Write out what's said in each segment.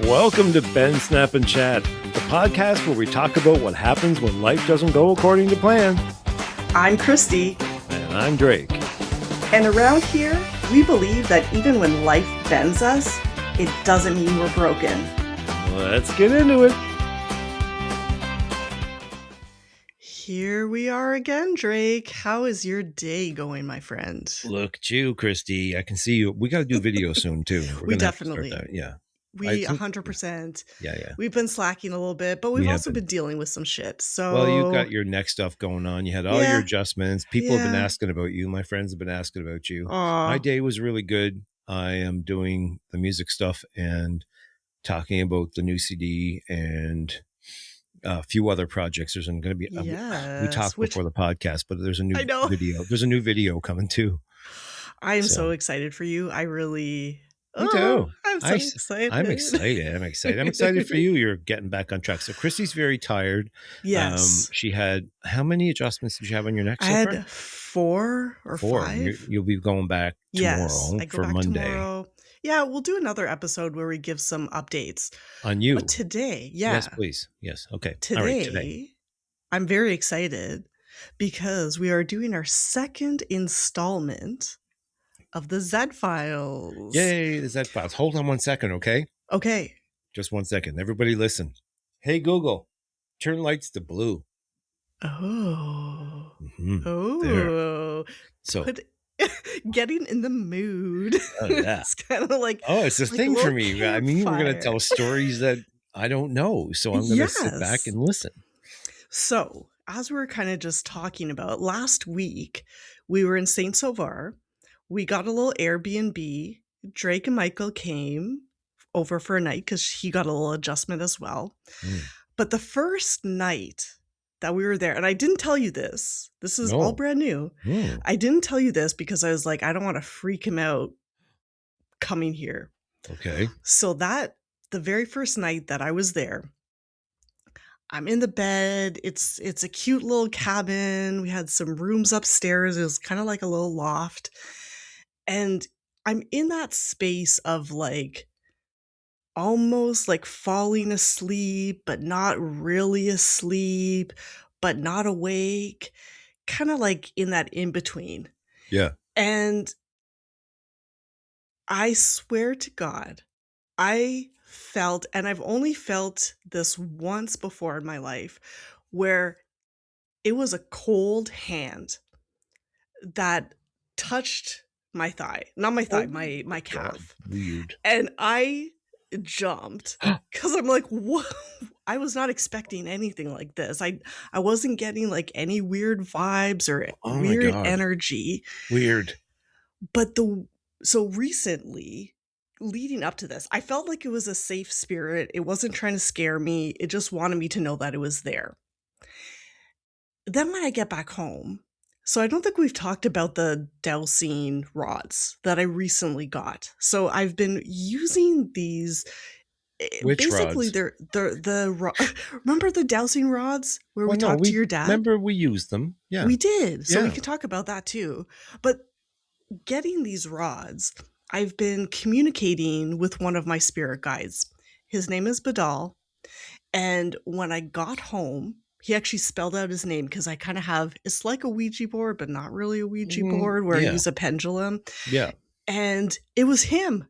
Welcome to Ben Snap and Chat, the podcast where we talk about what happens when life doesn't go according to plan. I'm Cristie. And I'm Drake. And around here, we believe that even when life bends us, it doesn't mean we're broken. Let's get into it. Here we are again, Drake. How is your day going, my friend? Look at you, Cristie. I can see you. We got to do video soon, too. We definitely. Yeah. We 100%. Yeah. We've been slacking a little bit, but we've also been dealing with some shit. So, well, you got your neck stuff going on. You had all your adjustments. People have been asking about you. My friends have been asking about you. My day was really good. I am doing the music stuff and talking about the new CD and a few other projects. There's going to be. We talked before the podcast, but there's a new video. There's a new video coming too. I am so excited for you. I really. Me too. I'm so excited. I'm excited. I'm excited for you. You're getting back on track. So Cristie's very tired. Yes. She had, how many adjustments did you have on your neck so far? I had 4 or 5. You'll be going back tomorrow I go for back Monday. Tomorrow. Yeah, we'll do another episode where we give some updates. On you. But today, Yes, please. Yes. Okay. Today, I'm very excited because we are doing our second installment of the Z Files. Yay, the Z Files. Hold on 1 second, okay? Okay. Just 1 second. Everybody listen. Hey, Google, turn lights to blue. Oh. Mm-hmm. Oh. There. So getting in the mood. Oh, yeah. It's kind of like, it's a thing for me. I mean, we're going to tell stories that I don't know. So I'm going to sit back and listen. So as we were kind of just talking about last week, we were in Saint Sauveur. We got a little Airbnb. Drake and Michael came over for a night because he got a little adjustment as well. But the first night that we were there, and I didn't tell you this. This is all brand new. I didn't tell you this because I was like, I don't want to freak him out coming here. Okay. So the very first night that I was there, I'm in the bed. It's a cute little cabin. We had some rooms upstairs. It was kind of like a little loft. And I'm in that space of like almost like falling asleep, but not really asleep, but not awake, kind of like in that in between. Yeah. And I swear to God, I felt, and I've only felt this once before in my life, where it was a cold hand that touched my thigh, not my thigh, my calf. God, weird. And I jumped because I'm like, what? I was not expecting anything like this. I wasn't getting like any weird vibes or weird energy. Weird. But so recently, leading up to this, I felt like it was a safe spirit. It wasn't trying to scare me. It just wanted me to know that it was there. Then when I get back home, so I don't think we've talked about the dowsing rods that I recently got. So I've been using these. Which basically rods? They're remember the dowsing rods where we talked to your dad? Remember we used them. Yeah. We did. So we could talk about that too. But getting these rods, I've been communicating with one of my spirit guides. His name is Badal. And when I got home, he actually spelled out his name because I kind of have, it's like a Ouija board, but not really a Ouija board where I use a pendulum. Yeah. And it was him.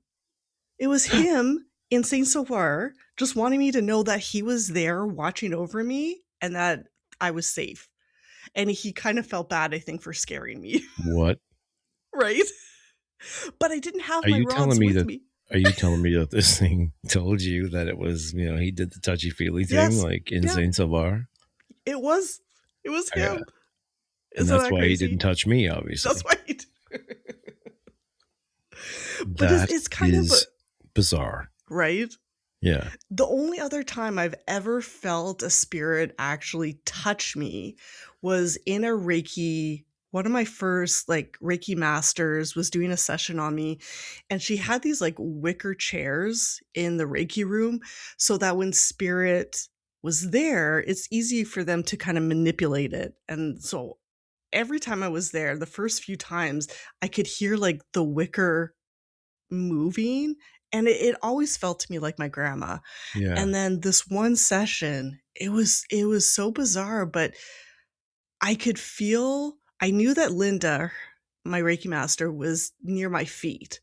It was him in Saint Sauveur just wanting me to know that he was there watching over me and that I was safe. And he kind of felt bad, I think, for scaring me. What? Right? But I didn't have my rods with me. Are you telling me that this thing told you that it was, he did the touchy-feely thing like in Saint Sauveur? It was him. And that's why he didn't touch me, obviously. That's why he did. But it's kind of bizarre. Right? Yeah. The only other time I've ever felt a spirit actually touch me was in a Reiki. One of my first like Reiki masters was doing a session on me, and she had these like wicker chairs in the Reiki room so that when spirit was there, it's easy for them to kind of manipulate it. And so every time I was there, the first few times, I could hear like the wicker moving and it always felt to me like my grandma. Yeah. And then this one session, it was so bizarre, but I knew that Linda, my Reiki master, was near my feet,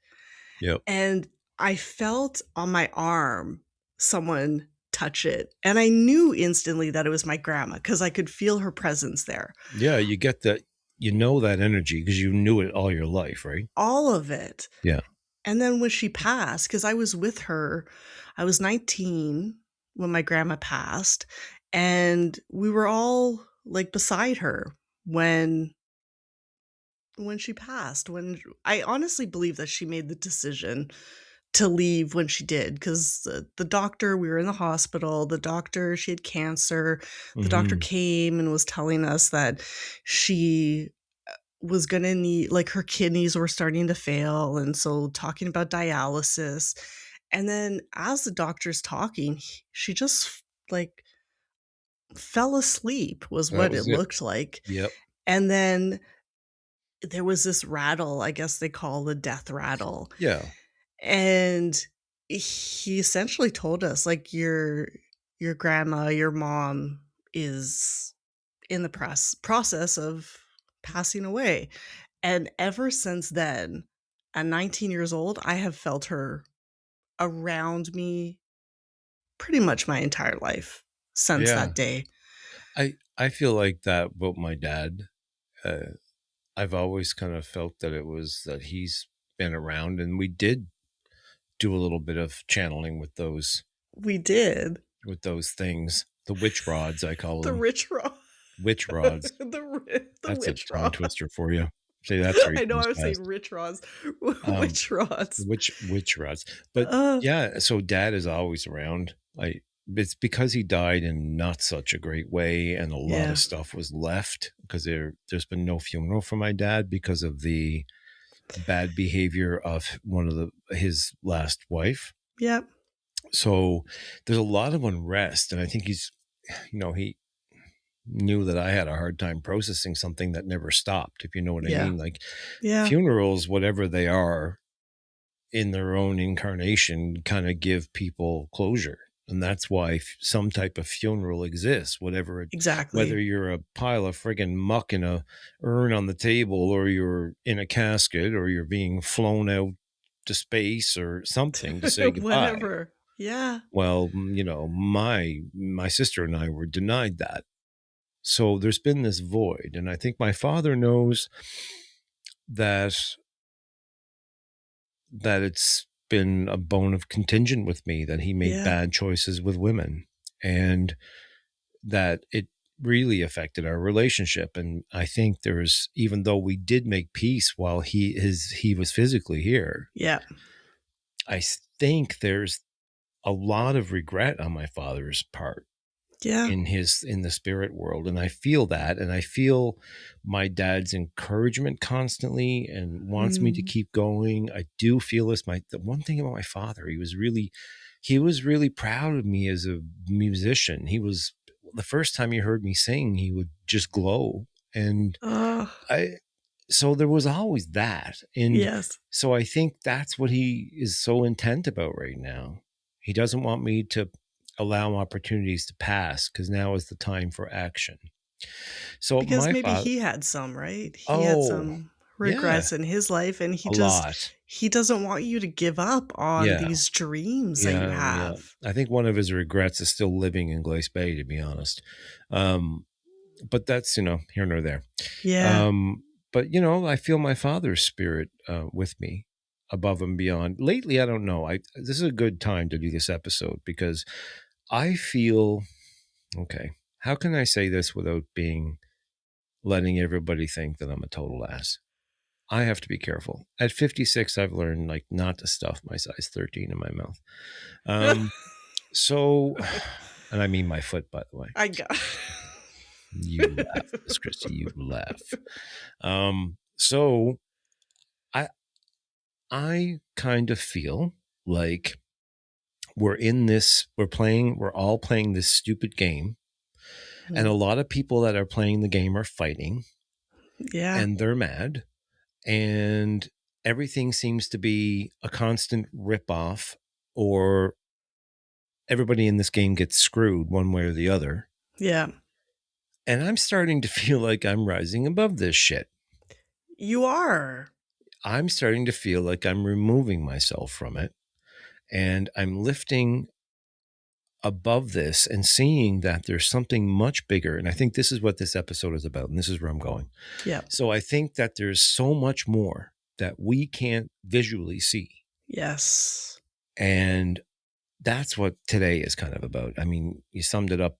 Yep. and I felt on my arm someone touch it, and I knew instantly that it was my grandma because I could feel her presence there. Yeah, you get that, you know, that energy because you knew it all your life, right? All of it. Yeah. And then when she passed, because I was with her, I was 19 when my grandma passed, and we were all, like, beside her when she passed, when I honestly believe that she made the decision to leave when she did, 'cause the doctor we were in the hospital, the doctor she had cancer, the doctor Hmm. came and was telling us that she was gonna need like, her kidneys were starting to fail, and so talking about dialysis, and then as the doctor's talking, she just, like, fell asleep was That what was it it. looked like, Yep. and then there was this rattle, I guess they call the death rattle, Yeah. and he essentially told us, like, "Your grandma, your mom is in the process of passing away." And ever since then, at 19 years old, I have felt her around me pretty much my entire life since Yeah. that day. I feel like that about my dad. Uh, I've always kind of felt that it was that he's been around, and we did do a little bit of channeling We did. with those things, the witch rods, I call The them. rich raw. Witch rods. The That's a witch tongue raw. twister for you. Say that 3 I know times I was saying fast. rich raws. Um, Witch rods. witch rods. But Uh, yeah, so dad is always around. It's because he died in not such a great way, and a lot yeah. of stuff was left because there's been no funeral for my dad because of the bad behavior of one of his last wife. Yep. So there's a lot of unrest, and I think he knew that I had a hard time processing something that never stopped, if you know what I Yeah. mean. Like Yeah. funerals, whatever they are in their own incarnation, kind of give people closure. And that's why some type of funeral exists, whether Exactly. you're a pile of friggin' muck in a urn on the table, or you're in a casket, or you're being flown out to space or something to say goodbye. Whatever. Yeah. Well, my sister and I were denied that. So there's been this void, and I think my father knows that it's been a bone of contention with me, that he made Yeah. bad choices with women, and that it really affected our relationship. And I think there's, even though we did make peace while he was physically here, Yeah. I think there's a lot of regret on my father's part Yeah. in the spirit world, and I feel that, and I feel my dad's encouragement constantly and wants me to Mm. keep going. I do feel this. The one thing about my father, he was really proud of me as a musician. He was, the first time he heard me sing, he would just glow. And Oh, I so there was always that. And yes. so I think that's what he is so intent about right now. He doesn't want me to allow opportunities to pass, because now is the time for action. So Because my maybe father, he had some, right? He had oh, some yeah, regrets in his life, and a lot. he doesn't want you to give up on Yeah, these dreams that you yeah. have. I think one of his regrets is still living in Glace Bay, to be honest. Um, but that's, here nor there. Yeah. Um, but I feel my father's spirit with me, above and beyond. Lately, I don't know. This is a good time to do this episode, because I feel, okay, how can I say this without letting everybody think that I'm a total ass? I have to be careful. At 56, I've learned, like, not to stuff my size 13 in my mouth. So, and I mean my foot, by the way. I got You laugh, Miss Cristie, you laugh. So I I kind of feel like we're all playing this stupid game, and a Mhm. lot of people that are playing the game are fighting, Yeah. and they're mad, and everything seems to be a constant ripoff, or everybody in this game gets screwed one way or the other. Yeah. And I'm starting to feel like I'm rising above this shit. You are. I'm starting to feel like I'm removing myself from it, and I'm lifting above this and seeing that there's something much bigger. And I think this is what this episode is about, and this is where I'm going. Yeah. So I think that there's so much more that we can't visually see. Yes. And that's what today is kind of about. I mean, you summed it up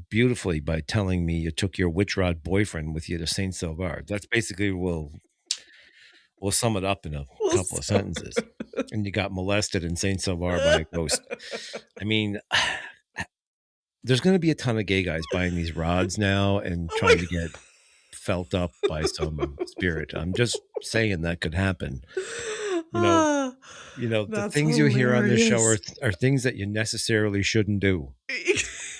beautifully by telling me you took your witch rod boyfriend with you to Saint Sylvard. That's basically, we'll sum it up in a couple of sentences. And you got molested in Saint Sylvard by a ghost. I mean, there's going to be a ton of gay guys buying these rods now and trying to get felt up by some spirit. I'm just saying that could happen. The things you hear on this show are things that you necessarily shouldn't do.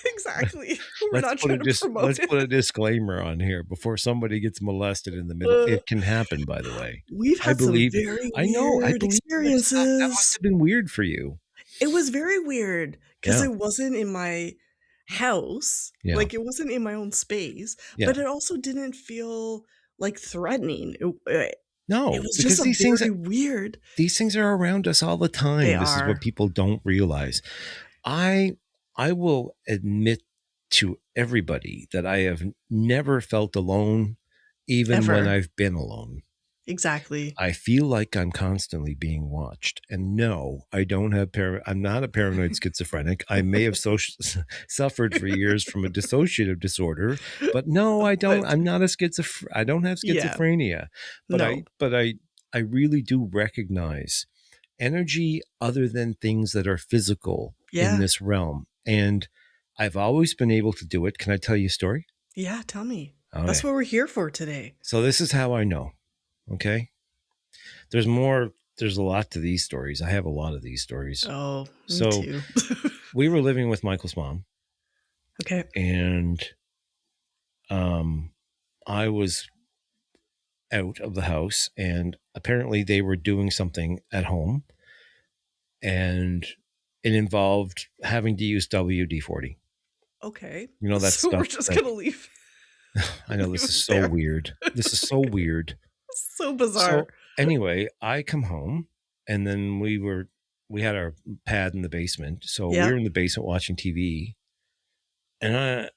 Exactly. Let's put a disclaimer on here before somebody gets molested in the middle. It can happen, by the way. We've had some very weird experiences. That must have been weird for you. It was very weird because it wasn't in my house. Yeah. Like, it wasn't in my own space, but it also didn't feel like threatening. No, it was just these things weird. These things are around us all the time. This is what people don't realize. I will admit to everybody that I have never felt alone, even when I've been alone. Exactly. I feel like I'm constantly being watched. And no, I don't have I'm not a paranoid schizophrenic. I may have suffered for years from a dissociative disorder, but no, I don't. I'm not a I don't have schizophrenia. But I really do recognize energy other than things that are physical in this realm. And I've always been able to do it. Can I tell you a story? Yeah, tell me. Okay. That's what we're here for today. So this is how I know. Okay. There's a lot to these stories. I have a lot of these stories. Oh, me too. We were living with Michael's mom. Okay. And I was out of the house, and apparently they were doing something at home, and it involved having to use WD-40. Okay. That so stuff. We're just going to leave. I know, this is so weird. This is so weird. So bizarre. So anyway, I come home, and then we had our pad in the basement. So we were in the basement watching TV, and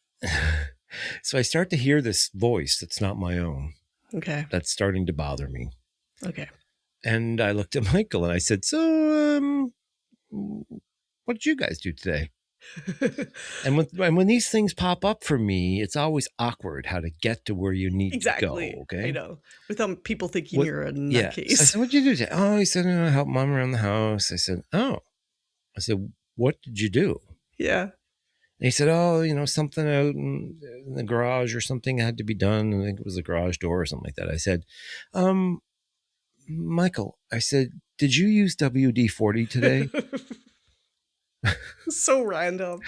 so I start to hear this voice that's not my own. Okay. That's starting to bother me. Okay. And I looked at Michael and I said, so, what did you guys do today? And when these things pop up for me, it's always awkward how to get to where you need to go. Okay. I know. Without people thinking you're a nutcase. So I said, what'd you do today? Oh, he said, I helped mom around the house. I said, oh. I said, what did you do? Yeah. And he said, oh, something out in the garage or something had to be done. I think it was the garage door or something like that. I said, Michael, I said, did you use WD-40 today? So random.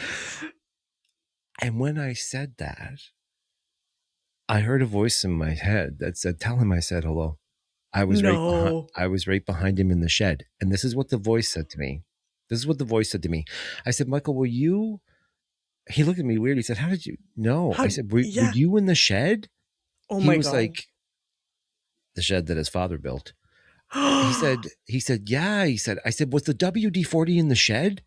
And when I said that, I heard a voice in my head that said, tell him I said hello. I was right behind him in the shed. And this is what the voice said to me. I said, Michael, were you? He looked at me weird. He said, how did you know? I said, were you in the shed? Oh my God. He was like, the shed that his father built. He said, yeah. I said, was the WD-40 in the shed?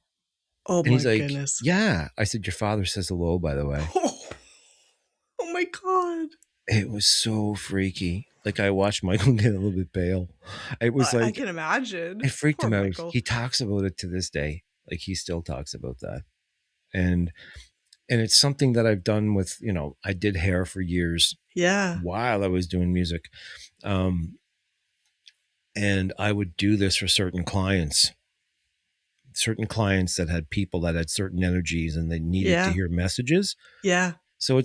Oh, and my goodness. Yeah. I said, your father says hello, by the way. Oh my God. It was so freaky. Like, I watched Michael get a little bit pale. It was I can imagine. It freaked him out. Michael. He talks about it to this day. Like, he still talks about that. And it's something that I've done with, I did hair for years. Yeah. While I was doing music. And I would do this for certain clients that had people that had certain energies and they needed to hear messages. Yeah. So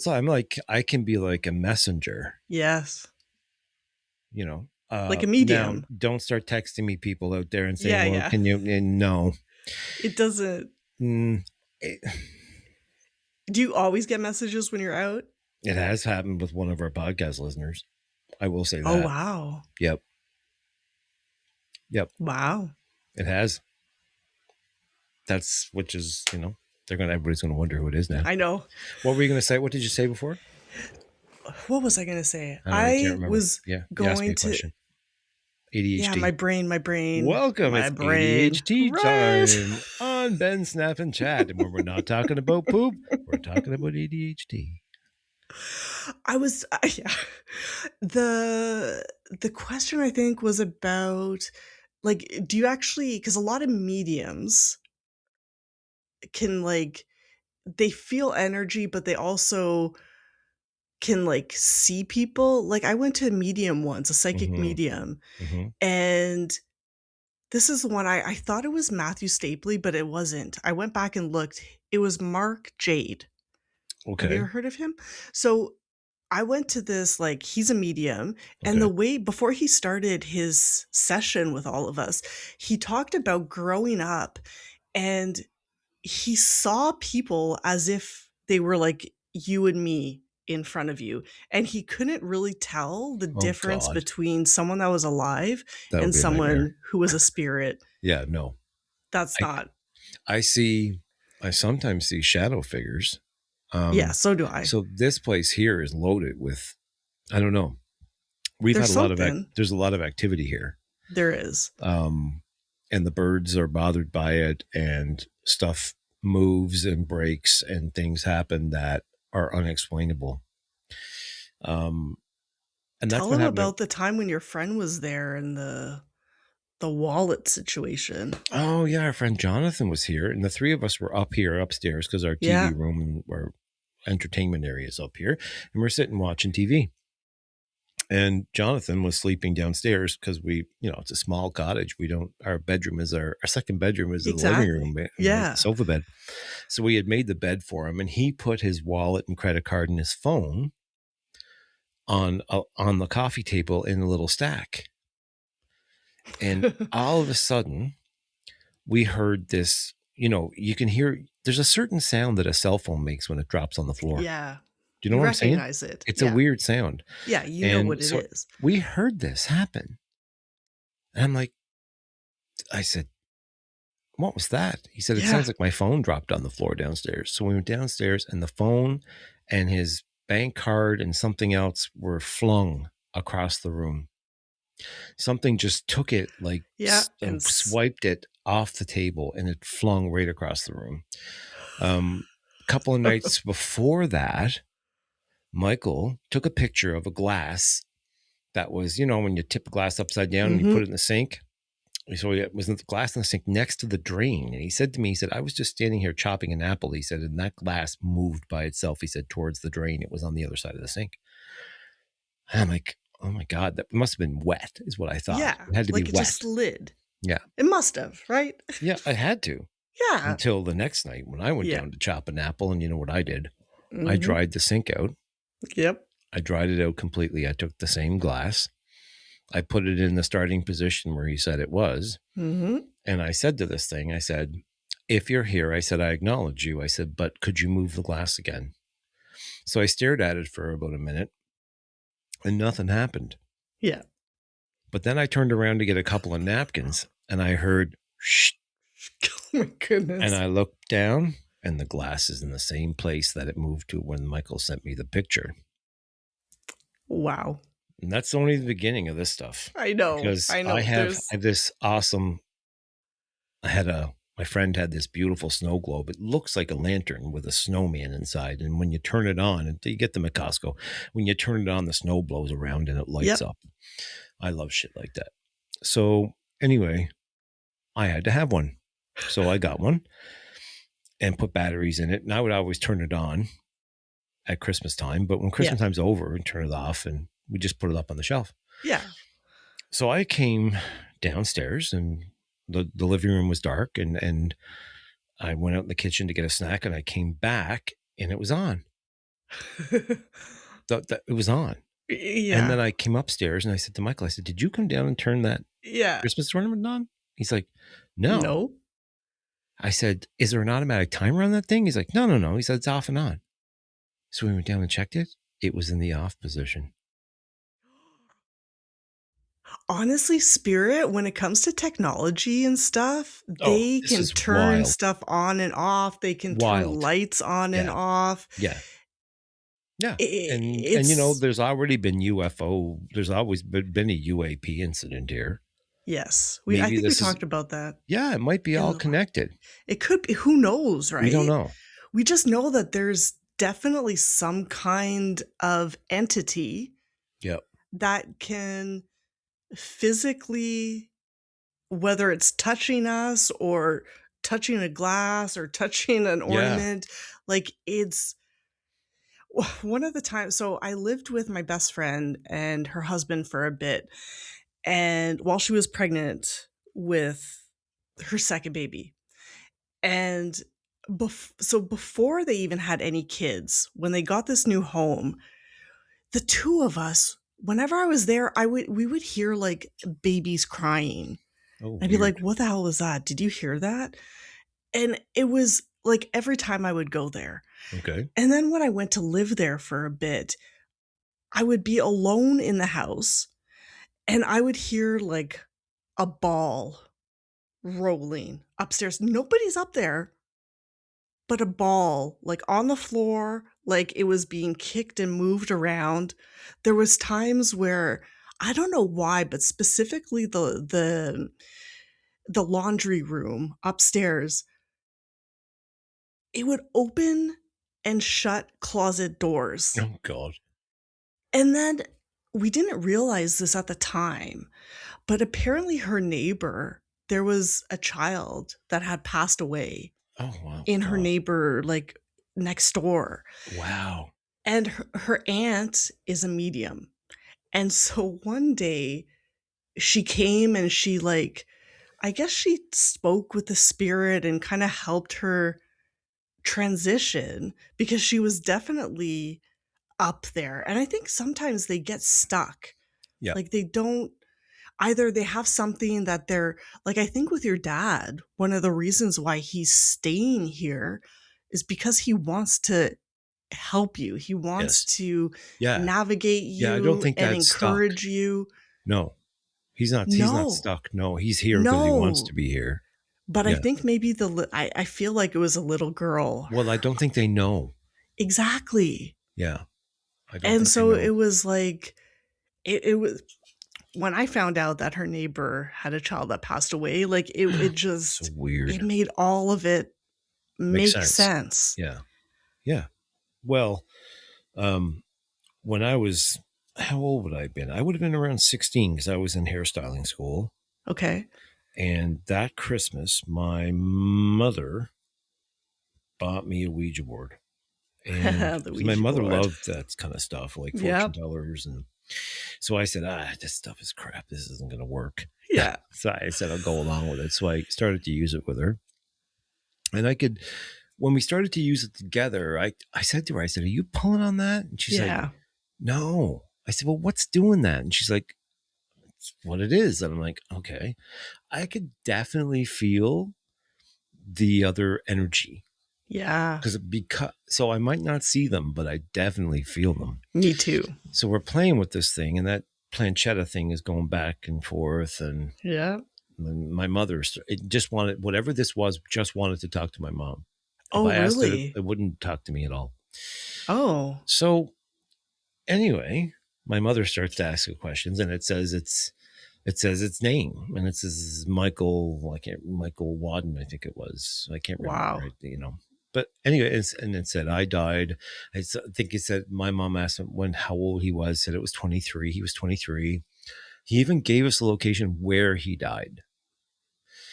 I can be like a messenger. Yes. Like a medium. Now, don't start texting me people out there and saying, can you? And no. It doesn't. Do you always get messages when you're out? It has happened with one of our podcast listeners. I will say that. Oh, wow. Yep. Yep. Wow. It has. Which is, everybody's going to wonder who it is now. I know. What were you going to say? What did you say before? What was I going to say? I don't know. I can't remember. Was Yeah. You asked me going a to. question. ADHD. Yeah, my brain. Welcome. My It's brain. ADHD Right. time on Ben Snap and Chat. And when we're not talking about poop, we're talking about ADHD. Yeah. The question I think was about, like, do you actually, because a lot of mediums can, like, they feel energy, but they also can, like, see people. Like, I went to a medium once, a psychic medium, and this is the one I thought it was Matthew Stapley, but it wasn't. I went back and looked. It was Mark Jade. Have you Okay. ever heard of him? So I went to this, like, he's a medium, and Okay. the way before he started his session with all of us, he talked about growing up, and he saw people as if they were like you and me in front of you, and he couldn't really tell the Oh, difference God. between someone that was alive That would and be a nightmare. someone who was a spirit. Yeah, no. That's not. I sometimes see shadow figures. Yeah, so do I. So this place here is loaded with, I don't know. We've There's had a lot something. there's a lot of activity here. There is. And the birds are bothered by it, and stuff moves and breaks, and things happen that are unexplainable. And that's Tell what him happened. about the time when your friend was there and the wallet situation. Oh yeah, our friend Jonathan was here, and the three of us were up here upstairs because our TV room and our entertainment area is up here, and we're sitting watching TV. And Jonathan was sleeping downstairs because it's a small cottage. Our bedroom is our second bedroom is the living room. Yeah. Sofa bed. So we had made the bed for him, and he put his wallet and credit card and his phone on the coffee table in a little stack. And all of a sudden we heard this, you can hear, there's a certain sound that a cell phone makes when it drops on the floor. Yeah. Do you know what I'm saying? Recognize it. It's a weird sound. Yeah, you know what it is. We heard this happen. And I'm like, I said, what was that? He said, it sounds like my phone dropped on the floor downstairs. So we went downstairs, and the phone and his bank card and something else were flung across the room. Something just took it, and swiped it off the table, and it flung right across the room. A couple of nights before that, Michael took a picture of a glass that was, when you tip a glass upside down and you put it in the sink. So it was the glass in the sink next to the drain. And he said to me, I was just standing here chopping an apple. He said, and that glass moved by itself. He said, towards the drain. It was on the other side of the sink. And I'm like, oh my God, that must have been wet, is what I thought. Yeah. It had to be wet. It just slid. Yeah. It must have, right? Yeah, I had to. Yeah. Until the next night when I went down to chop an apple, and you know what I did? I dried the sink out. Yep. I dried it out completely. I took the same glass. I put it in the starting position where he said it was. And I said to this thing, I said, if you're here, I said, I acknowledge you. I said, but could you move the glass again? So I stared at it for about a minute, and nothing happened. Yeah. But then I turned around to get a couple of napkins, and I heard, shh. Oh my goodness. And I looked down, and the glass is in the same place that it moved to when Michael sent me the picture. Wow. And that's only the beginning of this stuff. I know. Because I have this awesome, my friend had this beautiful snow globe. It looks like a lantern with a snowman inside. And when you turn it on, and you get them at Costco, when you turn it on, the snow blows around and it lights up. I love shit like that. So anyway, I had to have one. So I got one and put batteries in it. And I would always turn it on at Christmas time. But when Christmas time's over, and turn it off, and we just put it up on the shelf. Yeah. So I came downstairs, and the living room was dark, and I went out in the kitchen to get a snack, and I came back, and it was on. It was on. Yeah. And then I came upstairs, and I said to Michael, I said, did you come down and turn that Christmas ornament on? He's like, no. I said, is there an automatic timer on that thing? He's like, no. He said, it's off and on. So we went down and checked it. It was in the off position. Honestly, spirit, when it comes to technology and stuff, Oh, they this can is turn wild. stuff on and off. They can turn Wild. lights on and Yeah. off. Yeah. Yeah. And It's there's already been UFO. There's always been a UAP incident here. yes. I Maybe think we this is, talked about that yeah, it might be in all the la connected. it could be, who knows, We don't right? know. We just know that there's definitely some kind of entity Yep. that can physically, whether it's touching us or touching a glass or touching an Yeah. ornament, like it's one of the times. So I lived with my best friend and her husband for a bit, and while she was pregnant with her second baby. And so before they even had any kids, when they got this new home, the two of us, whenever I was there, we would hear like babies crying. Oh, I'd be weird. like, "What the hell was that? Did you hear that?" And it was like every time I would go there. Okay. And then when I went to live there for a bit, I would be alone in the house and I would hear like a ball rolling upstairs. Nobody's up there, but a ball like on the floor, like it was being kicked and moved around. There was times where I don't know why, but specifically the laundry room upstairs, it would open and shut closet doors. Oh, God. And then we didn't realize this at the time, but apparently her neighbor, there was a child that had passed away Oh, wow. in her God. neighbor, like next door. Wow. And her aunt is a medium. And so one day she came and she like, I guess she spoke with the spirit and kind of helped her transition because she was definitely up there. And I think sometimes they get stuck. Yeah. Like they don't, either they have something that they're like, I think with your dad, one of the reasons why he's staying here is because he wants to help you. He wants Yes. to Yeah. navigate Yeah. I don't you think and that's stuck. encourage you. No, he's not No, stuck. No, he's here because he wants no. to be here. But I Yeah. think maybe I feel like it was a little girl. Well, I don't think they know. Exactly. Yeah. I don't And think they so know. it was like, it was when I found out that her neighbor had a child that passed away, like it So just, weird. it made all of it Makes make sense. sense. Yeah. Yeah. Well, um, when I was, how old would I have been? I would have been around 16 because I was in hairstyling school. Okay. And that Christmas, my mother bought me a Ouija board. And The 'cause my Ouija mother board. loved that kind of stuff, like fortune Yep. tellers. And so I said, this stuff is crap. This isn't going to work. Yeah. So I said, I'll go along with it. So I started to use it with her. And when we started to use it together, I said to her, I said, are you pulling on that? And she's like, Yeah. no. I said, well, what's doing that? And she's like, it's what it is. And I'm like, okay. I could definitely feel the other energy Yeah. because so I might not see them, but I definitely feel them. Me too. So we're playing with this thing, and that planchetta thing is going back and forth. And Yeah. my mother, it just wanted, whatever this was, just wanted to talk to my mom. If Oh, I asked it, really? it wouldn't talk to me at all. Oh. So anyway, my mother starts to ask her questions, and it says its name, and it says Michael. Michael Wadden, I think it was. I can't remember. Wow. But anyway, and it said I died. Think it said my mom asked him how old he was. Said it was 23. He was 23. He even gave us the location where he died.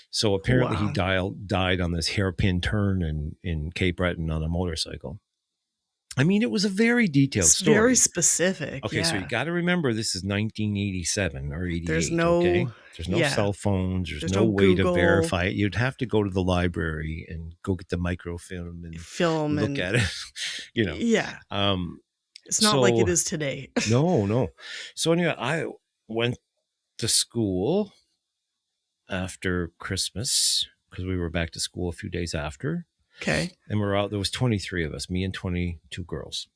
So apparently he Wow. died on this hairpin turn in Cape Breton on a motorcycle. I mean, it was a very detailed It's very story. specific. Okay, so you Yeah. got to remember this is 1987 or There's 88, okay? no, There's no yeah. cell phones. There's There's no no way to Google verify it. You'd have to go to the library and go get the microfilm and film look and at it, you know. yeah. Um, It's not like it so is today. no. So anyway, I went to school after Christmas because we were back to school a few days after. Okay. And we're out. There was 23 of us, me and 22 girls.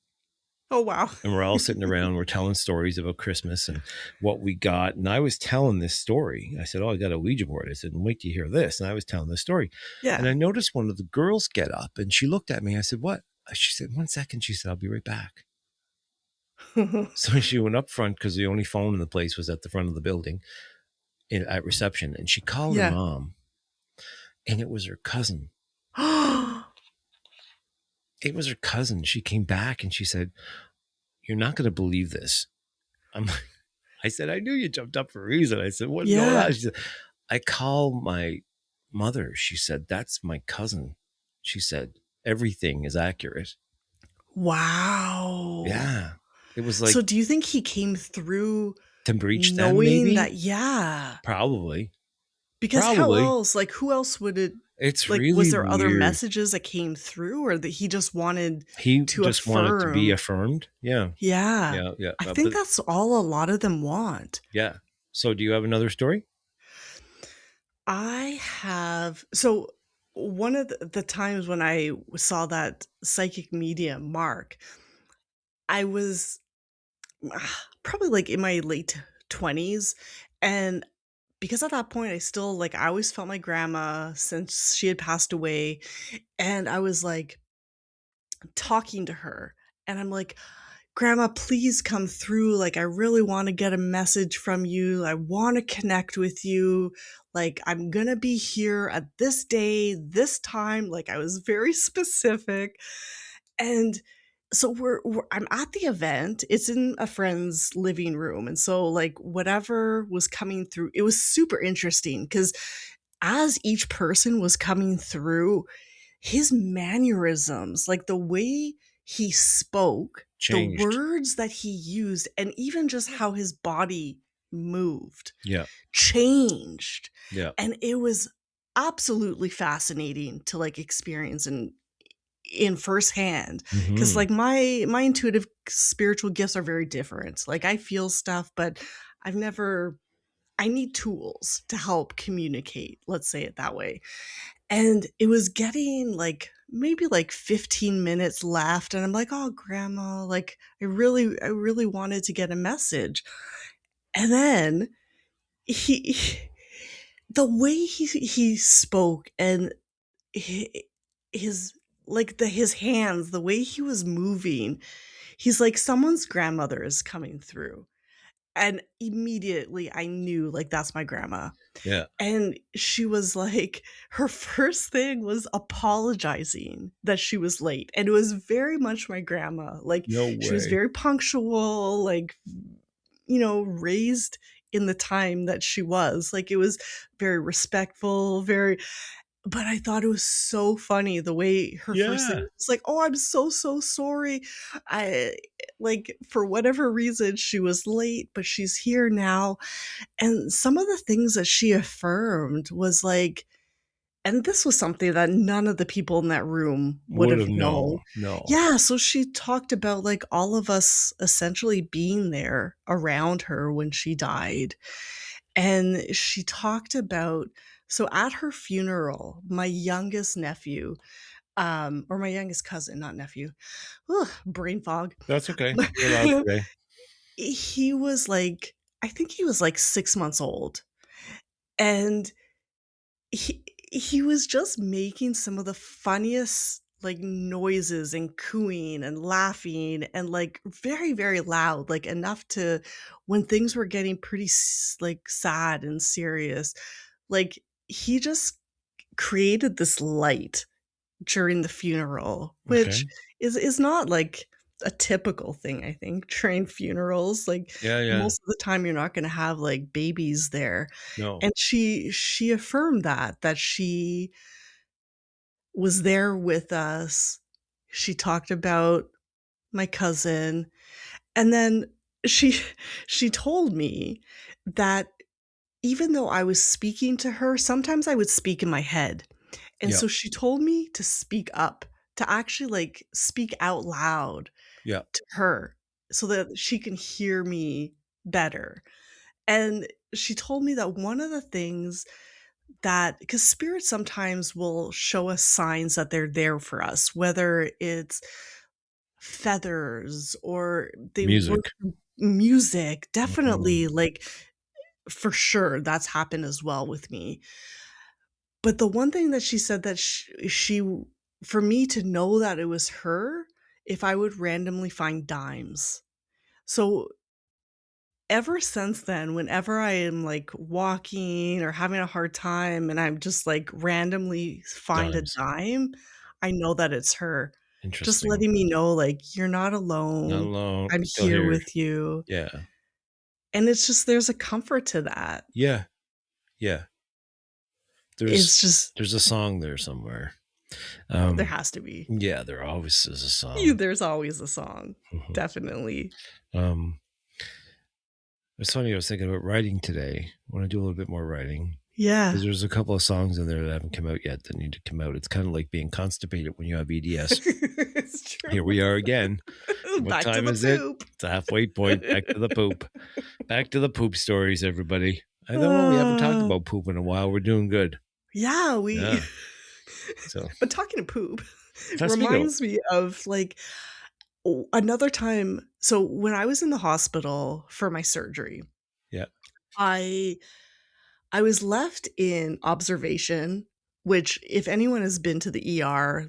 Oh, wow. And we're all sitting around, we're telling stories about Christmas and what we got. And I was telling this story. I said, "Oh, I got a Ouija board." I said, "Wait till you hear this." And I was telling this story. And Yeah. I noticed one of the girls get up and she looked at me. I said, "What?" She said, "1 second." She said, "I'll be right back." So she went up front because the only phone in the place was at the front of the building at reception. And she called her Yeah. mom, and it was her cousin. It was her cousin. She came back and she said, "You're not going to believe this." I'm like, I said, "I knew you jumped up for a reason." I said, "What's going Yeah. on?" She said, "I call my mother." She said, "That's my cousin." She said, "Everything is accurate." Wow. Yeah. It was like So do you think he came through to breach them, knowing maybe? that? Yeah. Probably. Because how Probably. else? Like, who else would it It's like, was really there other weird. messages that came through or that he just wanted He to just wanted to be affirm? affirmed. Yeah. Yeah. Yeah. Yeah. I think But that's all a lot of them want. yeah. So do you have another story? I have so one of the times when I saw that psychic medium Mark, I was probably like in my late 20s, and because at that point I still like I always felt my grandma since she had passed away, and I was like talking to her, and I'm like, "Grandma, please come through. Like, I really want to get a message from you. I want to connect with you. Like, I'm going to be here at this day, this time." Like, I was very specific. And so I'm at the event. It's in a friend's living room. And so like whatever was coming through, it was super interesting cuz as each person was coming through, his mannerisms, like the way he spoke, the Changed. words that he used, and even just how his body moved Yeah. changed. Yeah. And it was absolutely fascinating to like experience and in firsthand, because Hmm. like my intuitive spiritual gifts are very different. Like I feel stuff, but I've never I need tools to help communicate, let's say it that way. And it was getting like maybe like 15 minutes left and I'm like, "Oh, grandma, like I really wanted to get a message." And then he the way he spoke and hi his like his hands, the way he was moving, he's like, "Someone's grandmother is coming through." And immediately I knew like that's my grandma. Yeah. And she was like her first thing was apologizing that she was late, and it was very much my grandma, like, No she was way. very punctual, like, raised in the time that she was, like, it was very respectful, very but I thought it was so funny the way her first thing Yeah. was like, "Oh, I'm so, so sorry. I" like, for whatever reason, she was late, but she's here now, and some of the things that she affirmed was like and this was something that none of the people in that room would Would have have known. known. No. Yeah, so she talked about, like, all of us essentially being there around her when she died, and she talked about so at her funeral, my youngest nephew, or my youngest cousin, not nephew, ugh, brain fog. That's okay. You're allowed today. He was, like I think he was, like, 6 months old, and he was just making some of the funniest, like, noises and cooing and laughing and, like, very, very loud, like, enough to when things were getting pretty like, sad and serious, like, he just created this light during the funeral, which Okay. is not, like, a typical thing, I think, during funerals, like, Yeah. Yeah. most of the time, you're not gonna have, like, babies there, No. and she affirmed that she was there with us. She talked about my cousin, and then she she told me that even though I was speaking to her, sometimes I would speak in my head. And Yeah. so she told me to speak up, to actually, like, speak out loud Yeah. to her so that she can hear me better. And she told me that one of the things that because spirits sometimes will show us signs that they're there for us, whether it's feathers, or they work Music. music, definitely, Mhm. like, for sure, that's happened as well with me. But the one thing that she said that she for me to know that it was her, if I would randomly find dimes. So, ever since then, whenever I am, like, walking or having a hard time and I'm just, like, randomly find a Dimes. dime, I know that it's her. Just Interesting. letting me know, like, "You're not Not alone. alone. I'm Still here here. with you." Yeah. And it's just there's a comfort to that. Yeah. Yeah. It's There's just there's a song there somewhere. oh, there has to be. Yeah, there always is a song. There's always a song. Mhm. Definitely. Um, it's funny, I was thinking about writing today. I want to do a little bit more writing Yeah. because there's a couple of songs in there that haven't come out yet that need to come out. It's kind of like being constipated when you have EDS. It's Here true. we are again. What Back to time the is it? poop. It's a halfway point. Back to the poop. Back to the poop stories, everybody. I know we haven't talked Uh, about poop in a while. We're doing good. yeah, we Yeah. So but talking of poop speaking of, reminds me of, like, another time. So, when I was in the hospital for my surgery, yeah, I I was left in observation, which if anyone has been to the ER,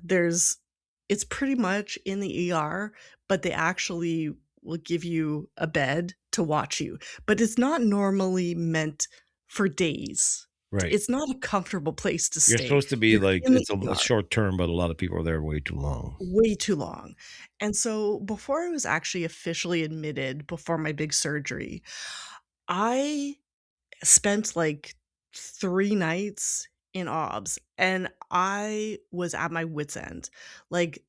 it's pretty much in the ER, but they actually will give you a bed to watch you. But it's not normally meant for days. right. It's not a comfortable place to You're stay. supposed to be You're like, in the it's a ER short term, but a lot of people are there way too long. way too long. And so before I was actually officially admitted before my big surgery, I spent, like, 3 nights in obs, and I was at my wit's end. Like,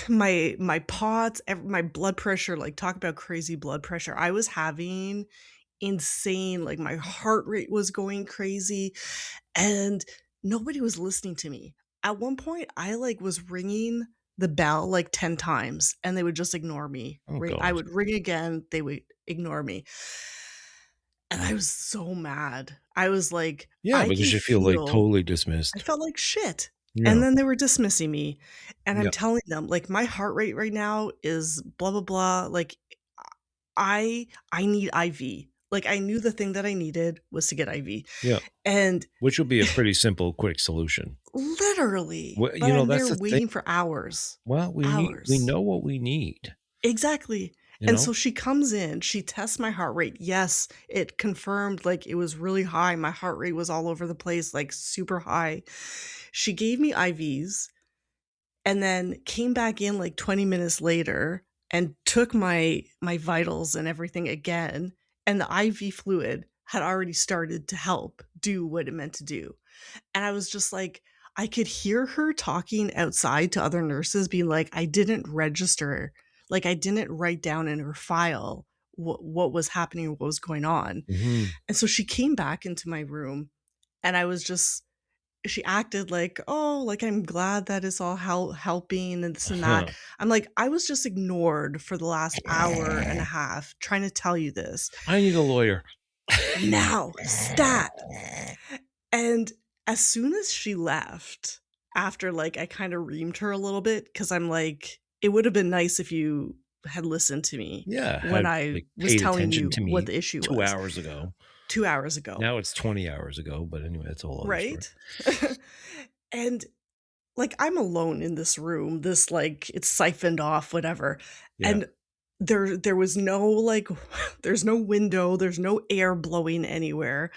my POTS, my blood pressure, like, talk about crazy blood pressure. I was having insane, like, my heart rate was going crazy, and nobody was listening to me. At one point, I, like, was ringing the bell, like, 10 times, and they would just ignore me. Oh I God. would ring again, they would ignore me. And I was so mad. I was like, Yeah, I because can you feel like feel totally I dismissed. felt like shit. Yeah. And then they were dismissing me. And I'm Yeah. telling them, like, my heart rate right now is blah blah blah. Like, I need IV. Like, I knew the thing that I needed was to get IV. Yeah. And Which would be a pretty simple, quick solution. literally, Well, but I'm that's there the thing. waiting for hours. Well, we Hours. know what we need, Exactly. you And know? so she comes in, she tests my heart rate. Yes, it confirmed, like, it was really high. My heart rate was all over the place, like, super high. She gave me IVs and then came back in, like, 20 minutes later and took my vitals and everything again, and the IV fluid had already started to help do what it meant to do. And I was just like, I could hear her talking outside to other nurses being like, "I didn't register, like, I didn't write down in her file what was happening, what was going on." Mhm. And so she came back into my room, and I was just she acted like, "Oh, like, I'm glad that it's all helping and this and that." Huh. I'm like, "I was just ignored for the last hour and a half trying to tell you this. I need a lawyer. Now, stat." And as soon as she left, after, like, I kinda reamed her a little bit, because 'cause I'm like, "It would've been nice if you had listened to me Yeah, when had, I like, was paid telling attention you to what me the issue 2 was hours ago. 2 hours ago." Now it's 20 hours ago, but anyway, that's a whole other story. Right? And, like, I'm alone in this room, this, like, it's siphoned off, whatever, Yeah. and there was no, like, there's no window, there's no air blowing anywhere.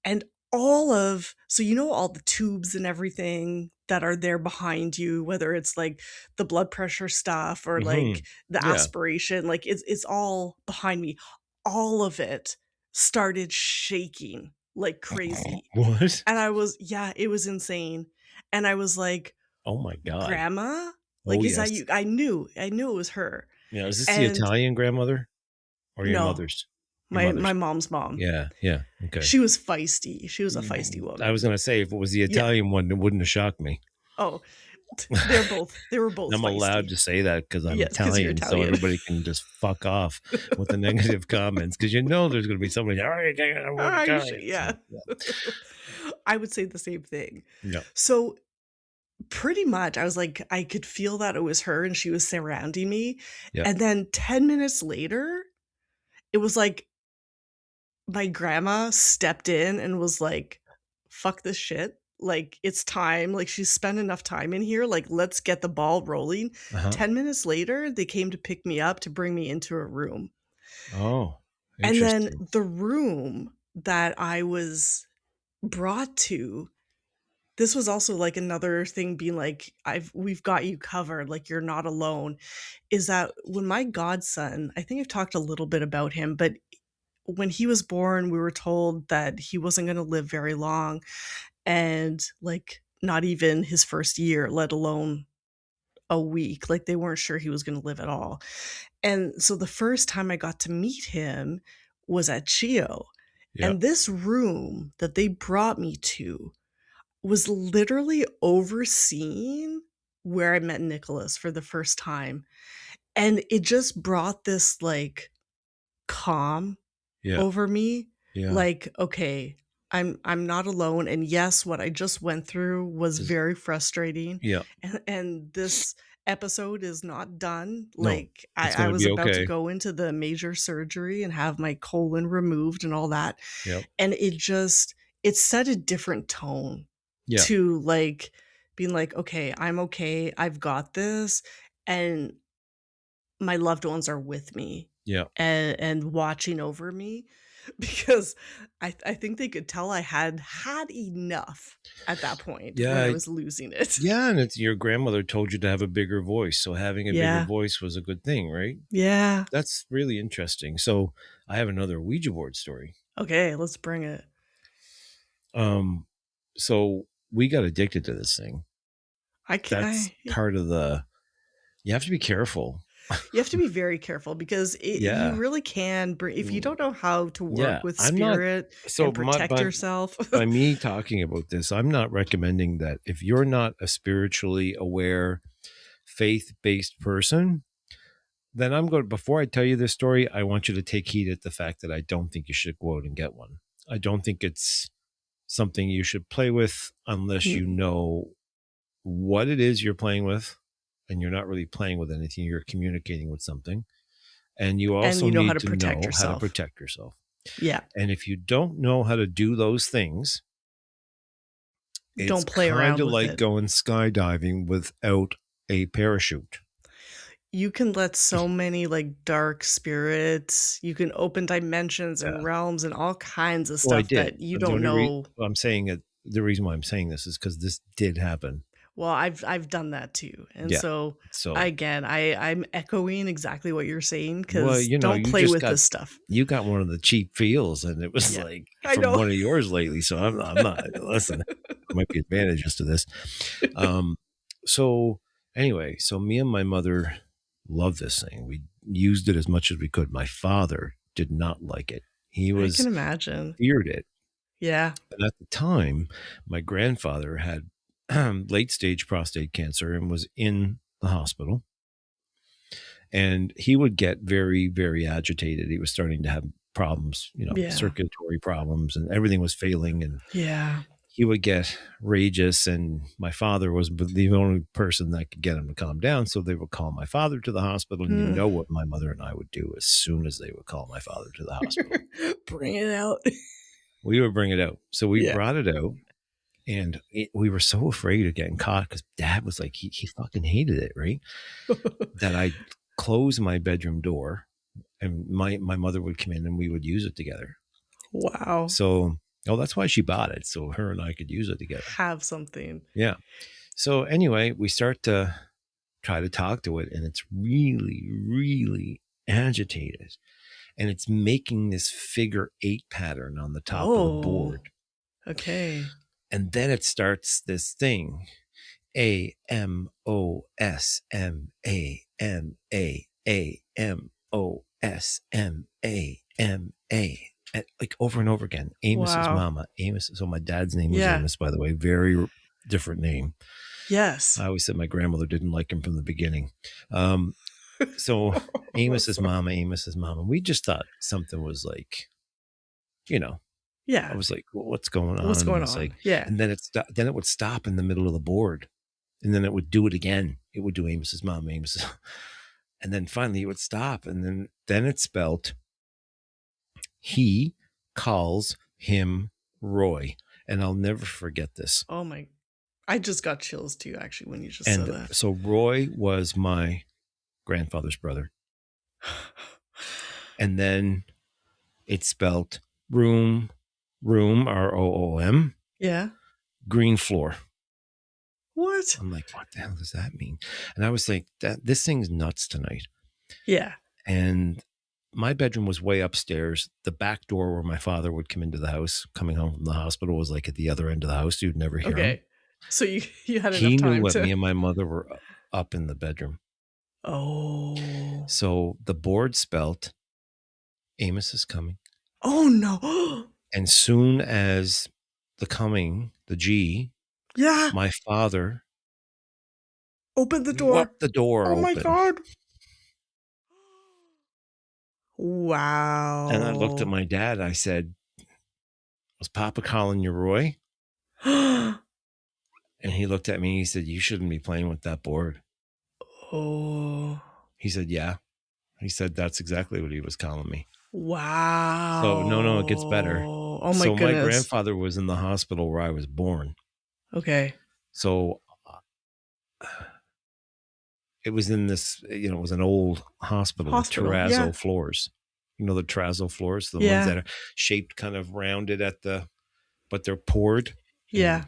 And all the tubes and everything that are there behind you, whether it's, like, the blood pressure stuff or, like, Mhm. the Yeah. aspiration, like, it's all behind me. All of it started shaking like crazy. What? And I was yeah, it was insane. And I was like, Oh my god. "Grandma? Oh, Like, is that yes. you?" I knew it was her. Yeah, is this the And Italian grandmother or your no, mother's? Your my mother's. mom's mom. Yeah, yeah, okay. She was feisty. She was a feisty I was woman. gonna say, if it was the Yeah. Italian one, it wouldn't have shocked me. Oh, they were both I'm allowed feisty. to say that because 'cause I'm Yes, because 'cause you're Italian, so Italian. everybody can just fuck off with the negative comments because there's gonna be somebody, "Oh, you're taking the word I sh Italian." yeah. So, yeah. I would say the same thing. Yeah. So, Pretty much. I was like, I could feel that it was her and she was surrounding me. Yeah. And then 10 minutes later, it was like my grandma stepped in and was like, "Fuck this shit. Like, it's time. Like, she's spent enough time in here. Like, let's get the ball rolling." Uh-huh. 10 minutes later, they came to pick me up to bring me into a room. Oh, And then interesting. the room that I was brought to, this was also like another thing being like, we've got you covered, like you're not alone. Is that when my godson, I think I've talked a little bit about him, but when he was born, we were told that he wasn't going to live very long, and like not even his first year, let alone a week. Like they weren't sure he was going to live at all. And so the first time I got to meet him was at Chio. Yeah. And this room that they brought me to was literally overseeing where I met Nicholas for the first time. And it just brought this like calm Yeah. over me, Yeah. like, "Okay, I'm not alone, and yes, what I just went through was Is very frustrating, yeah. and this episode is not done." No, Like, it's I gonna was be about to okay. go into the major surgery and have my colon removed and all that, Yep. and it set a different tone Yeah. to, like, being like, "Okay, I'm okay, I've got this, and my loved ones are with me Yeah. and watching over me," because I think they could tell I had enough at that point when I Yeah. was losing it. Yeah, and it's your grandmother told you to have a bigger voice, so having a bigger Yeah. voice was a good thing, right? Yeah. That's really interesting. So, I have another Ouija board story. Okay, let's bring it. Um, so we got addicted to this thing. I can That's I part of the you have to be careful. You have to be very careful because you Yeah. really can bring, if you Mm, don't know how to work yeah, with I'm not spirit so and my protect yourself. by me talking about this, I'm not recommending that if you're not a spiritually aware, faith-based person, then I'm going before I tell you this story, I want you to take heed at the fact that I don't think you should go out and get one. I don't think it's something you should play with unless you Mm, know what it is you're playing with, and you're not really playing with anything, you're communicating with something. And you and also you know how need to to protect know how to yourself. protect yourself. Yeah. And if you don't know how to do those things, it's Don't play kind around of with like it. going skydiving without a parachute. You can let so many, like, dark spirits, you can open dimensions Yeah. and realms and all kinds of Well, I stuff did. that you The don't only know. I'm saying it. The reason why I'm saying this is because this did happen. Well, I've done that too, and Yeah. so, So, again, I'm echoing exactly what you're saying well, because don't play with this stuff. you got one of the cheap feels, and it was Yeah. like I from know. one of yours lately. So I'm not. Listen, there might be advantages to this. Um. So anyway, so me and my mother loved this thing. We used it as much as we could. My father did not like it. He I can was imagine. feared it. Yeah. And at the time, my grandfather had late stage prostate cancer and was in the hospital. And he would get very, very agitated. He was starting to have problems, Yeah. circulatory problems, and everything was failing. And Yeah. he would get rageous. And my father was the only person that could get him to calm down. So they would call my father to the hospital. And you Mm. know what my mother and I would do as soon as they would call my father to the hospital? Bring it out. We would bring it out. So we Yeah. brought it out. And we were so afraid of getting caught because dad was like, he fucking hated it, right? That I closed my bedroom door and my mother would come in and we would use it together. Wow. So, that's why she bought it. So her and I could use it together. Have something. Yeah. So anyway, we start to try to talk to it and it's really, really agitated. And it's making this figure 8 pattern on the top of the Oh, board. okay. And then it starts this thing. AMOSMAMAAMOSMAMA. Like over and over again. Amos's Wow. mama. Amos. So my dad's name was Yeah. Amos, by the way. Very different name. Yes. I always said my grandmother didn't like him from the beginning. So Amos's Sorry. mama, Amos's mama. We just thought something was like, I Yeah. was like, well, what's going on? What's And going it's on? like, Yeah. and then then it would stop in the middle of the board. and then it would do it again. It would do Amos's mom, Amos's, and then finally it would stop, and then it spelt, he calls him Roy, and I'll never forget this. Oh my! I just got chills too, actually, when you just said that. So Roy was my grandfather's brother, and then it spelt room, ROOM. Yeah. Green floor. What? I'm like, what the hell does that mean? And I was like, this thing's nuts tonight. Yeah. And my bedroom was way upstairs. The back door where my father would come into the house, coming home from the hospital, was like at the other end of the house. You'd never hear him. So you had enough time. He knew what me and my mother were up in the bedroom. Oh. So the board spelt, Amos is coming. Oh no. And soon as the G, yeah, my father opened the door. The door open. My God. Wow. And I looked at my dad. I said, was Papa calling you Roy? And he looked at me and he said, you shouldn't be playing with that board. Oh. He said, yeah. He said, that's exactly what he was calling me. Wow. So, no, it gets better. Oh, my goodness. So my grandfather was in the hospital where I was born. Okay. So it was in this, it was an old hospital with terrazzo floors. You know, the terrazzo floors, the ones that are shaped kind of rounded but they're poured. Yeah. And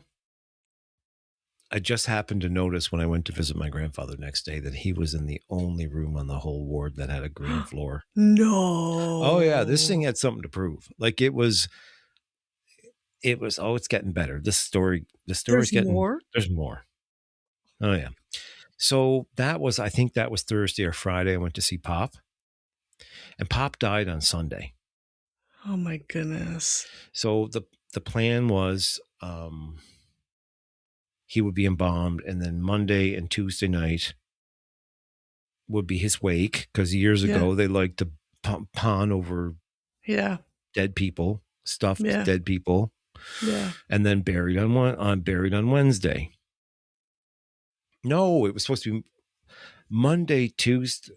I just happened to notice when I went to visit my grandfather next day that he was in the only room on the whole ward that had a green floor. No. Oh yeah. This thing had something to prove. Like it was, it's getting better. The story's getting more. There's more. Oh yeah. So I think that was Thursday or Friday. I went to see Pop, and Pop died on Sunday. Oh my goodness. So the plan was, he would be embalmed, and then Monday and Tuesday night would be his wake, because years ago they liked to pawn over dead people, stuffed dead people, and then buried on Wednesday. No, it was supposed to be Monday, Tuesday,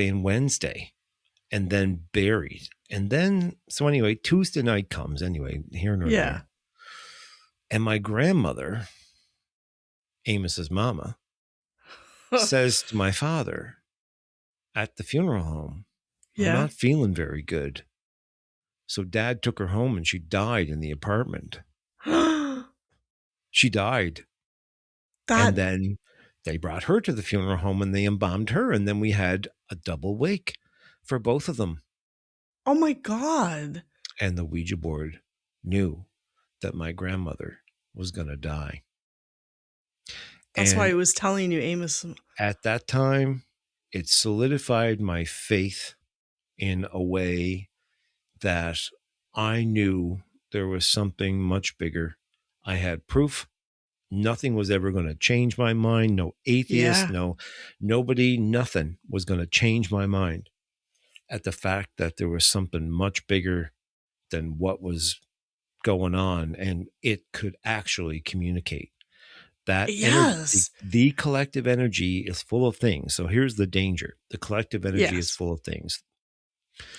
and Wednesday, and then buried. And then, so anyway, Tuesday night comes anyway, here and there. And my grandmother, Amos's mama, says to my father at the funeral home, I'm not feeling very good. So Dad took her home and she died in the apartment. She died. And then they brought her to the funeral home and they embalmed her. And then we had a double wake for both of them. Oh my God. And the Ouija board knew that my grandmother was going to die. That's why it was telling you, Amos. At that time, it solidified my faith in a way that I knew there was something much bigger. I had proof. Nothing was ever going to change my mind. No atheist, nobody, nothing was going to change my mind at the fact that there was something much bigger than what was going on, and it could actually communicate. That energy, the collective energy is full of things. So here's the danger. The collective energy is full of things.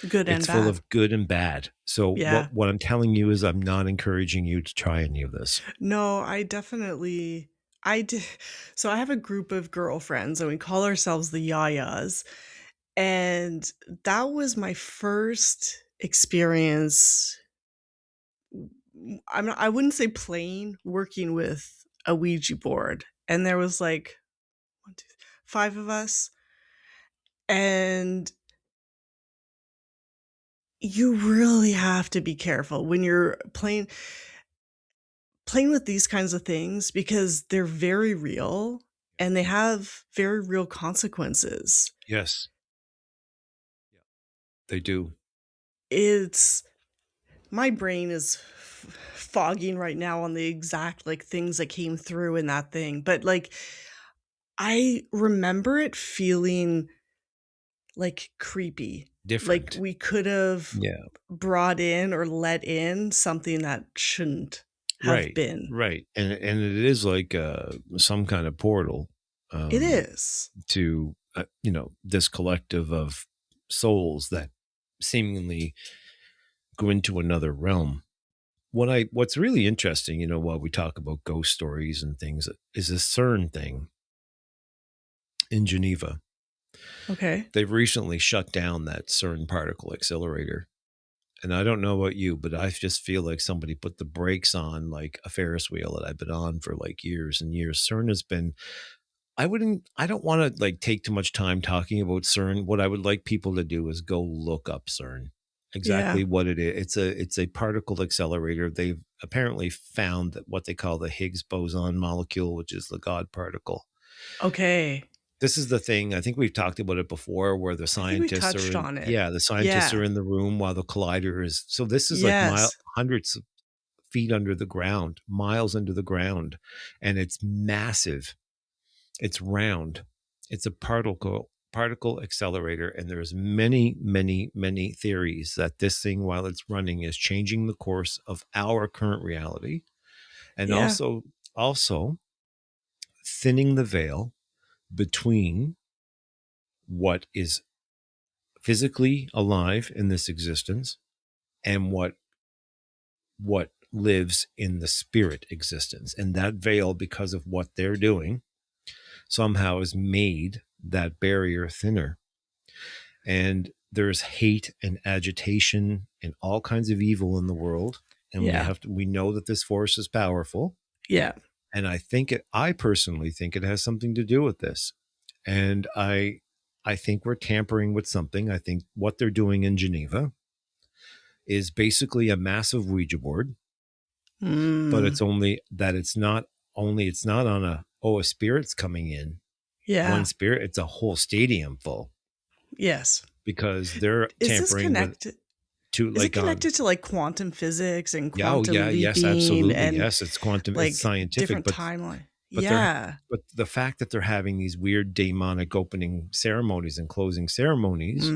Good and bad. It's full of good and bad. So what I'm telling you is I'm not encouraging you to try any of this. No, I did. So I have a group of girlfriends and we call ourselves the Yayas. And that was my first experience. I wouldn't say working with a Ouija board. And there was like 5 of us. And you really have to be careful when you're playing with these kinds of things, because they're very real and they have very real consequences. Yes. They do. My brain is fogging right now on the exact things that came through in that thing. But I remember it feeling creepy. Different. We could have brought in or let in something that shouldn't. have Right, been. right. And it is like some kind of portal It is. to, this collective of souls that seemingly go into another realm. What's really interesting, while we talk about ghost stories and things, is this CERN thing in Geneva. Okay. They've recently shut down that CERN particle accelerator. And I don't know about you, but I just feel like somebody put the brakes on like a Ferris wheel that I've been on for like years and years. CERN has been, I don't want to like take too much time talking about CERN. What I would like people to do is go look up CERN, Yeah. exactly what it is. It's a particle accelerator. They've apparently found that what they call the Higgs boson molecule, which is the God particle. Okay. This is the thing. I think we've talked about it before, where the I think we scientists are touched in. on it. Yeah, the scientists Yeah. are in the room while the collider is. So this is like Yes. hundreds of feet under the ground, miles under the ground, and it's massive. It's round. It's a particle accelerator, and there's many, many, many theories that this thing, while it's running, is changing the course of our current reality, and Yeah. also thinning the veil between what is physically alive in this existence and what lives in the spirit existence. And that veil, because of what they're doing, somehow has made that barrier thinner. And there's hate and agitation and all kinds of evil in the world. And Yeah. we know that this force is powerful. Yeah. And I personally think it has something to do with this. And I think we're tampering with something. I think what they're doing in Geneva is basically a massive Ouija board, but it's only that it's not on a spirit's coming in. Yeah. One spirit, it's a whole stadium full. Yes. Because they're tampering with is it connected to like quantum physics and quantum leaping? Yes, absolutely. And yes, it's quantum, like it's scientific, different timeline. But the fact that they're having these weird demonic opening ceremonies and closing ceremonies.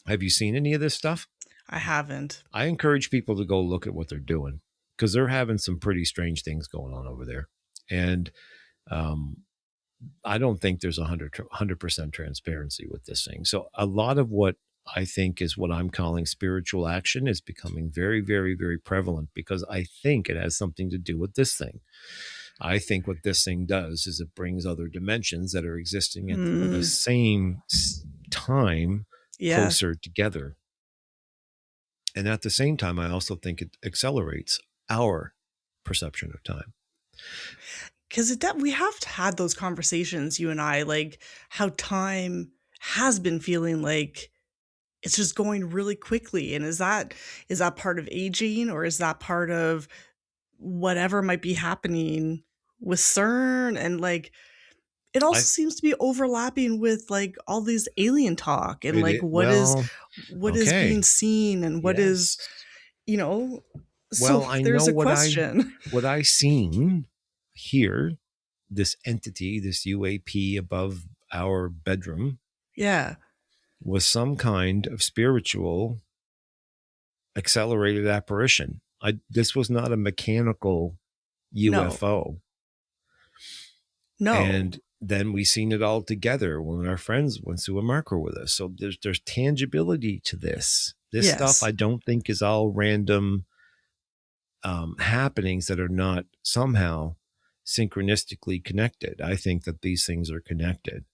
Have you seen any of this stuff? I haven't. I encourage people to go look at what they're doing, because they're having some pretty strange things going on over there. And I don't think there's 100% transparency with this thing. So a lot of what I think is what I'm calling spiritual action is becoming very, very, very prevalent, because I think it has something to do with this thing. I think what this thing does is it brings other dimensions that are existing at the same time closer together. And at the same time, I also think it accelerates our perception of time. Because we have had those conversations, you and I, like how time has been feeling like it's just going really quickly. And is that part of aging, or is that part of whatever might be happening with CERN? And like, it also seems to be overlapping with like all these alien talk and like what is being seen and what is, so I there's know a question. What I seen here, this entity, this UAP above our bedroom, was some kind of spiritual accelerated apparition. This was not a mechanical UFO. No. And then we seen it all together when our friends went to a marker with us. So there's tangibility to this. This stuff I don't think is all random happenings that are not somehow synchronistically connected. I think that these things are connected.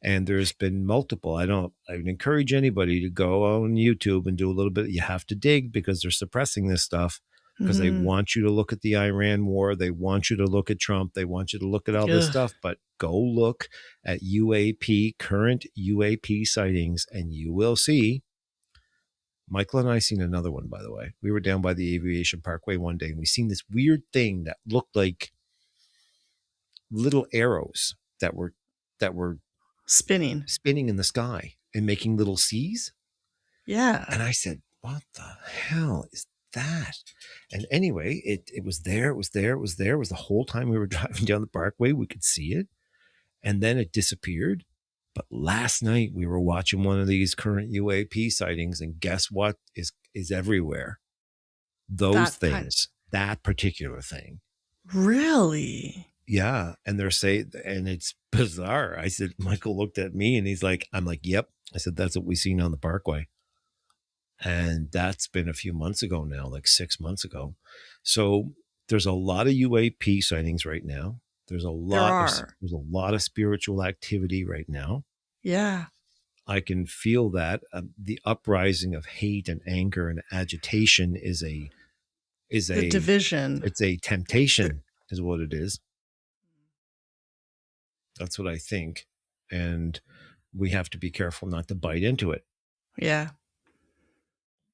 And there's been multiple. I would encourage anybody to go on YouTube and do a little bit. You have to dig, because they're suppressing this stuff, because they want you to look at the Iran war. They want you to look at Trump. They want you to look at all this stuff. But go look at current UAP sightings, and you will see. Michael and I seen another one, by the way. We were down by the Aviation Parkway one day, and we seen this weird thing that looked like little arrows that were spinning in the sky and making little C's. Yeah. And I said, what the hell is that? And anyway, it was there. It was the whole time we were driving down the parkway. We could see it. And then it disappeared. But last night we were watching one of these current UAP sightings, and guess what is everywhere? Those things. that particular thing. Really? Yeah. And they're saying, and it's bizarre. I said, Michael looked at me and he's like, I'm like, yep. I said, that's what we seen on the Parkway. And that's been a few months ago now, like 6 months ago. So there's a lot of UAP sightings right now. There's a There lot are. of spiritual activity right now. Yeah. I can feel that the uprising of hate and anger and agitation is The a division. it's a The temptation is what it is. That's what I think. And we have to be careful not to bite into it. Yeah.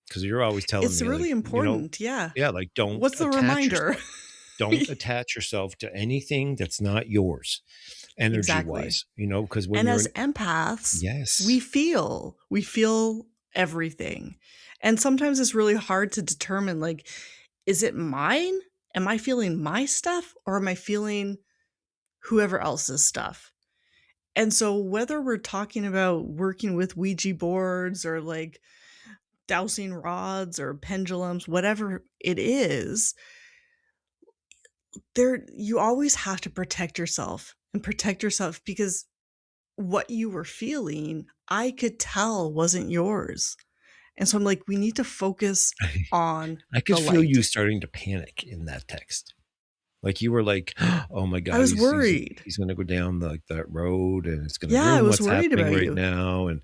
Because you're always telling It's me, like, really important, yeah. yeah, like, don't What's the attach reminder? yourself. Don't attach yourself to anything that's not yours, energy Exactly. wise, because when And you're as in, empaths, yes, we feel everything. And sometimes it's really hard to determine, like, is it mine? Am I feeling my stuff or am I feeling whoever else's stuff? And so whether we're talking about working with Ouija boards or like dowsing rods or pendulums, whatever it is, there you always have to protect yourself because what you were feeling, I could tell wasn't yours. And so I'm like, we need to focus on I could the feel light. you starting to panic in that text. Like you were like, oh my I God, was worried. he's going to go down that road and it's going to Yeah, I ruin was what's worried happening about right you. now. And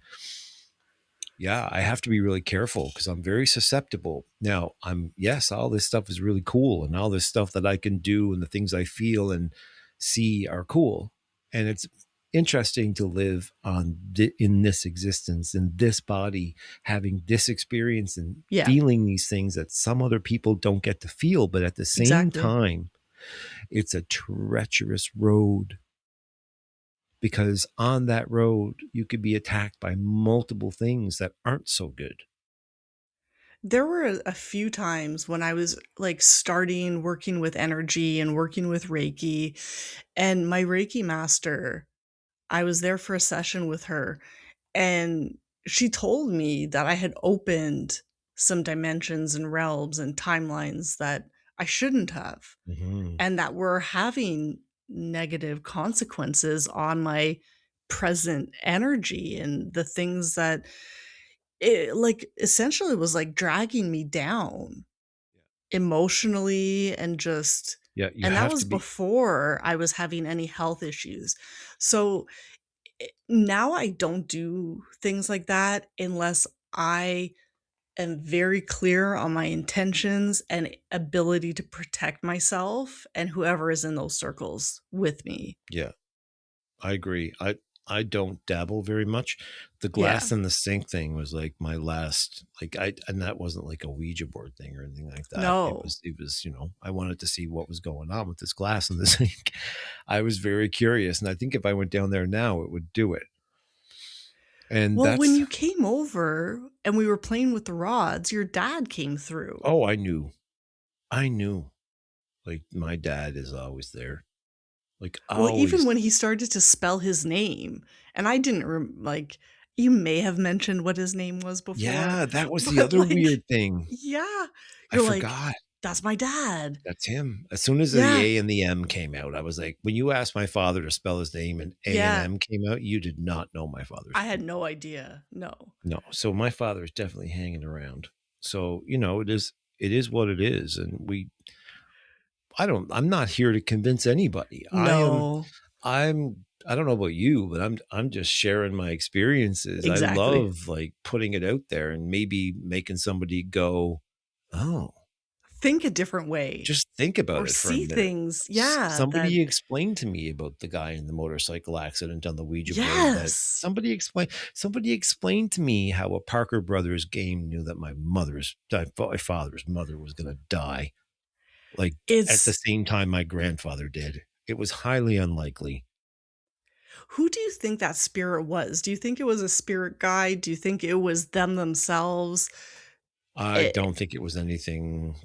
yeah, I have to be really careful because I'm very susceptible. Now, yes, all this stuff is really cool and all this stuff that I can do and the things I feel and see are cool. And it's interesting to live in this existence, in this body, having this experience and Yeah, feeling these things that some other people don't get to feel. But at the same exactly. time, it's a treacherous road because on that road, you could be attacked by multiple things that aren't so good. There were a few times when I was like starting working with energy and working with Reiki, and my Reiki master, I was there for a session with her, and she told me that I had opened some dimensions and realms and timelines that I shouldn't have, Mm-hmm. and that were having negative consequences on my present energy and the things that it like essentially was like dragging me down emotionally and just Yeah, you and that have was to be. before I was having any health issues. So now I don't do things like that unless I am very clear on my intentions and ability to protect myself and whoever is in those circles with me. Yeah, I agree. I don't dabble very much. The Yeah. glass in the sink thing was like my last, and that wasn't like a Ouija board thing or anything like that. No. It was, I wanted to see what was going on with this glass in the sink. I was very curious, and I think if I went down there now, it would do it. And Well, when that's, you came over and we were playing with the rods, your dad came through. oh, I knew. Like my dad is always there, like Well, even always. when he started to spell his name, and I didn't like, you may have mentioned what his name was before, Yeah, that was the but other like, weird thing. yeah, I you're like, forgot. that's my dad. That's him. As soon as the Yeah, A and the M came out, I was like, when you asked my father to spell his name and A and yeah. M came out, you did not know my father's I had name. no idea. No. No. So my father is definitely hanging around. So, it is what it is. And I'm not here to convince anybody. No. I don't know about you, but I'm just sharing my experiences. I Exactly. love like putting it out there and maybe making somebody go, oh, Think a different way just think about or it for a see minute. things. Yeah, that Somebody explained to me about the guy in the motorcycle accident on the Ouija board. That yes. somebody explained to me how a Parker Brothers game knew that my father's mother was going to die, like at the It's same time my grandfather did. It was highly unlikely. who do you think that spirit was? Do you think it was a spirit guide? Do you think it was them themselves? I It, don't think it was anything.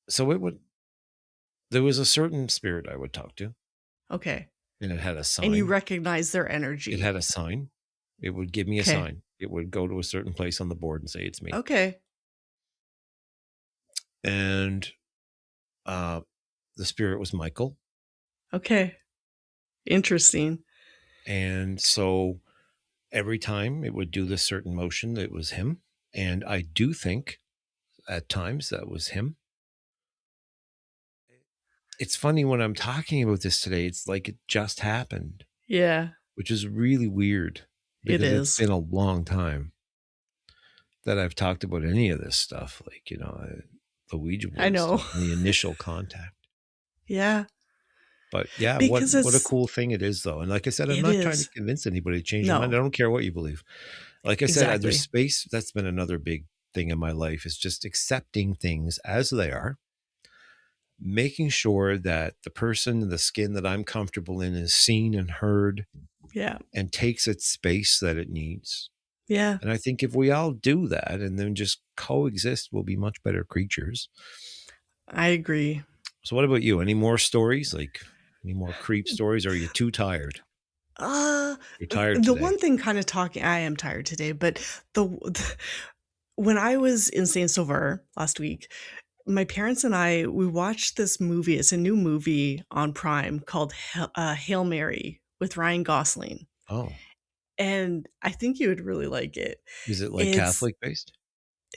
So there was a certain spirit I would talk to, okay. and it had a And you sign. recognize their It energy. had a sign. It would give me a Okay. sign. It would go to a certain place on the board and say, it's me. Okay. And the spirit was Michael. Okay. Interesting. And so every time it would do this certain motion, it was him. And I do think at times that was him. It's funny when I'm talking about this today, it's like it just happened. Yeah. Which is really weird because it's been a long time that I've talked about any of this stuff, like, the Ouija board I know. stuff, the initial contact. Yeah. But yeah, because what a cool thing it is, though. And like I said, I'm not trying to convince anybody to change their mind. I don't care what you believe. Like I said, there's space. That's been another big thing in my life, is just accepting things as they are, making sure that the person in the skin that I'm comfortable in is seen and heard, and takes its space that it needs. Yeah. And I think if we all do that and then just coexist, we'll be much better creatures. I agree. So what about you? Any more stories? Like any more creep stories? Or are you too tired? You're tired the today. one thing kind of I am tired today, but when I was in Saint Sauveur last week, my parents and we watched this movie. It's a new movie on Prime called Hail Mary with Ryan Gosling. Oh. And I think you would really like it. Is it like Catholic based?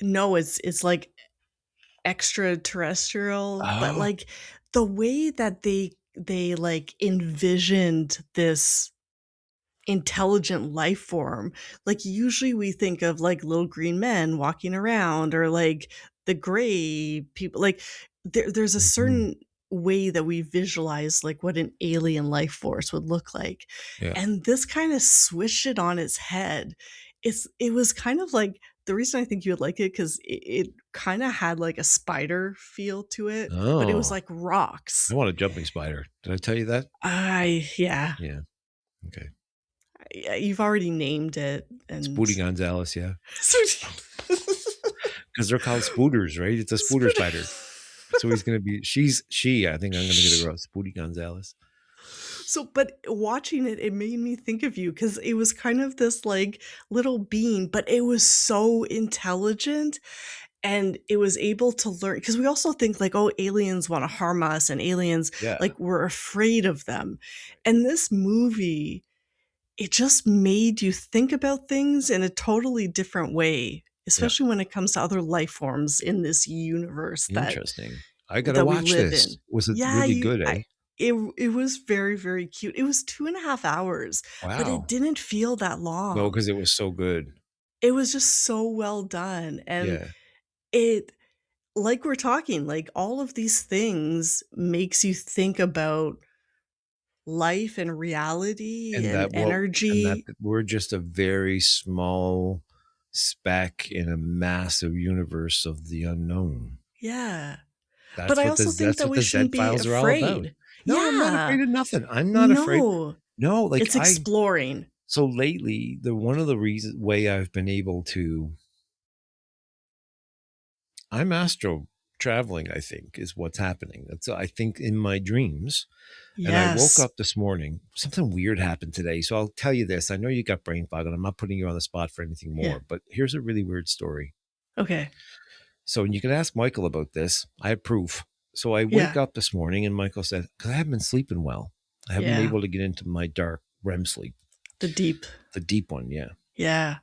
No, it's like extraterrestrial, but like the way that they like envisioned this intelligent life form, like usually we think of like little green men walking around, or like the gray people, like there's a certain way that we visualize like what an alien life force would look like. And this kind of switched it on its head. It was kind of like, the reason I think you would like it, because it kind of had like a spider feel to it, but it was like rocks. I want a jumping spider. Did I tell you that? Yeah. Okay. You've already named it. And Spooty Gonzalez, yeah. Because they're called spooters, right? It's a spooter spider. So he's going to be, I think I'm going to get a girl, Spooty Gonzalez. So, but watching it, it made me think of you, because it was kind of this like little being, but it was so intelligent, and it was able to learn, because we also think like, oh, aliens want to harm us, and aliens, like, we're afraid of them. And this movie, it just made you think about things in a totally different way, especially when it comes to other life forms in this universe. Interesting. I gotta watch this. Was it really good, eh? It was very, very cute. It was 2.5 hours. Wow. But it didn't feel that long. No, because it was so good. It was just so well done. And it, like we're talking, like all of these things makes you think about life and reality and energy. And that we're just a very small speck in a massive universe of the unknown. Yeah. That's but I also think that we shouldn't be afraid. No, I'm not afraid of nothing. I'm not afraid. No, like it's exploring. So lately, one of the reasons way I've been able to, I'm astro traveling, I think, is what's happening. That's, I think, in my dreams. And I woke up this morning, something weird happened today. So I'll tell you this. I know you got brain fog, and I'm not putting you on the spot for anything more, but here's a really weird story. Okay. So you can ask Michael about this. I have proof. So I wake up this morning, and Michael said, because I haven't been sleeping well. I haven't been able to get into my dark REM sleep. The deep one, yeah. Yeah.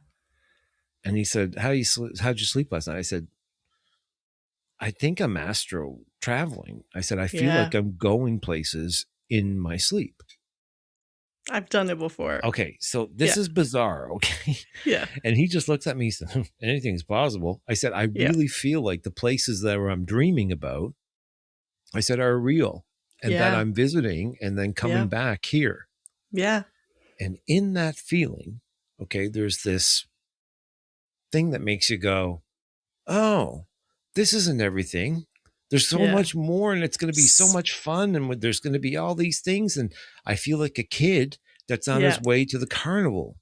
And he said, how'd you sleep last night? I said, I think I'm astro traveling. I said, I feel like I'm going places in my sleep. I've done it before. Okay, so this is bizarre, okay? Yeah. And he just looks at me and said, anything's possible. I said, I really feel like the places that I'm dreaming about, I said, are real, and that I'm visiting and then coming back here. Yeah. And in that feeling, okay, there's this thing that makes you go, oh, this isn't everything. There's so much more, and it's going to be so much fun, and there's going to be all these things. And I feel like a kid that's on his way to the carnival.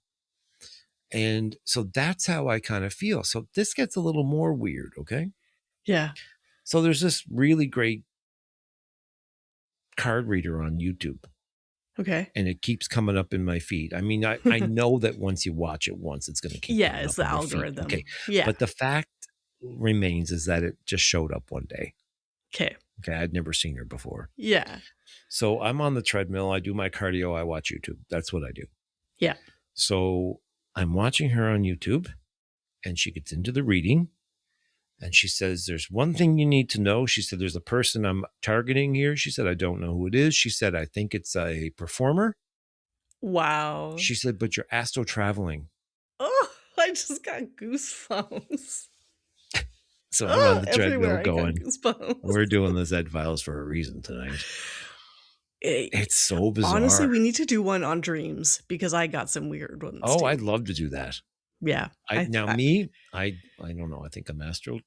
And so that's how I kind of feel. So this gets a little more weird, okay? Yeah. So there's this really great card reader on YouTube. Okay. And it keeps coming up in my feed. I mean, I know that once you watch it once, it's going to keep coming it's up the in your feed. algorithm. Okay. Yeah. But the fact remains is that it just showed up one day. Okay. I'd never seen her before. Yeah. So I'm on the treadmill. I do my cardio. I watch YouTube. That's what I do. Yeah. So I'm watching her on YouTube, and she gets into the reading, and she says, there's one thing you need to know. She said, there's a person I'm targeting here. She said, I don't know who it is. She said, I think it's a performer. Wow. She said, but you're astro traveling. Oh, I just got goosebumps. So I'm on the treadmill going, we're doing the Zed Files for a reason tonight. It's so bizarre. Honestly, we need to do one on dreams because I got some weird ones. Oh, too. I'd love to do that. Yeah. I don't know. I think I'm astral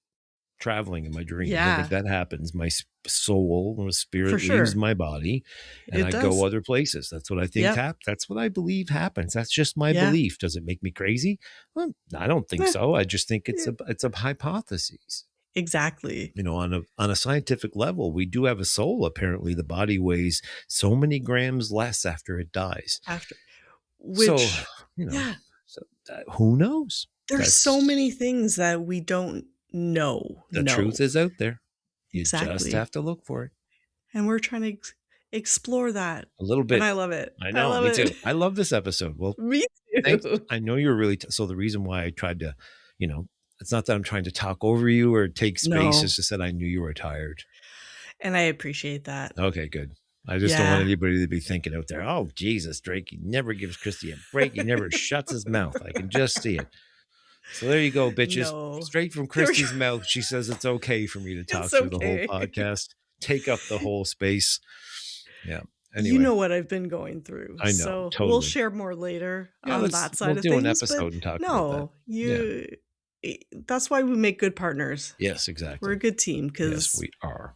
traveling in my dreams. Yeah. I think that happens. My soul, my spirit leaves my body, and I go other places. That's what I think happens. That's what I believe happens. That's just my belief. Does it make me crazy? Well, I don't think so. I just think it's a hypothesis. Exactly. On a scientific level, we do have a soul. Apparently, the body weighs so many grams less after it dies. Which, who knows? There's so many things that we don't know. The truth is out there. You just have to look for it. And we're trying to explore that a little bit. And I love it. I know. Me too. I love this episode. Well, me too. Thanks. I know you're really so the reason why I tried to, it's not that I'm trying to talk over you or take space. It's just that I knew you were tired. And I appreciate that. Okay, good. I just don't want anybody to be thinking out there, oh, Jesus, Drake, he never gives Cristie a break. He never shuts his mouth. I can just see it. So there you go, bitches. No. Straight from Cristie's mouth, she says it's okay for me to talk through the whole podcast. Take up the whole space. Yeah. Anyway. You know what I've been going through. I know. So totally. We'll share more later on that side of things. We'll do an episode and talk about that. That's why we make good partners. Yes, exactly. We're a good team. Yes, we are.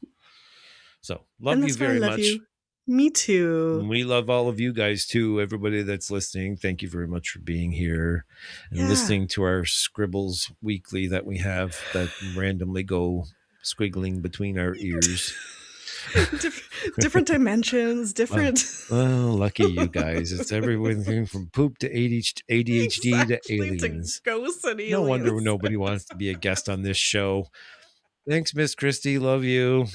So love you very much. You. Me too. And we love all of you guys too. Everybody that's listening, thank you very much for being here and listening to our scribbles weekly that we have that randomly go squiggling between our ears. different dimensions, different. Well, lucky you guys. It's everything from poop to ADHD to aliens. To ghosts and aliens. No wonder nobody wants to be a guest on this show. Thanks, Miss Cristie. Love you.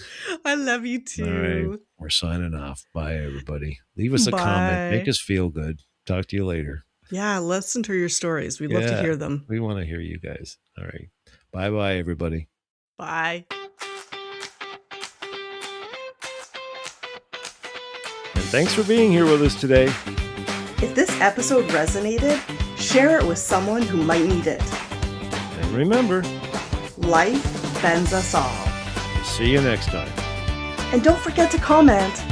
I love you too. All right. We're signing off. Bye, everybody. Leave us a comment. Make us feel good. Talk to you later. Yeah, listen to your stories. We'd love to hear them. We want to hear you guys. All right. Bye-bye, everybody. Bye. And thanks for being here with us today. If this episode resonated, share it with someone who might need it. And remember, life bends us all. See you next time. And don't forget to comment.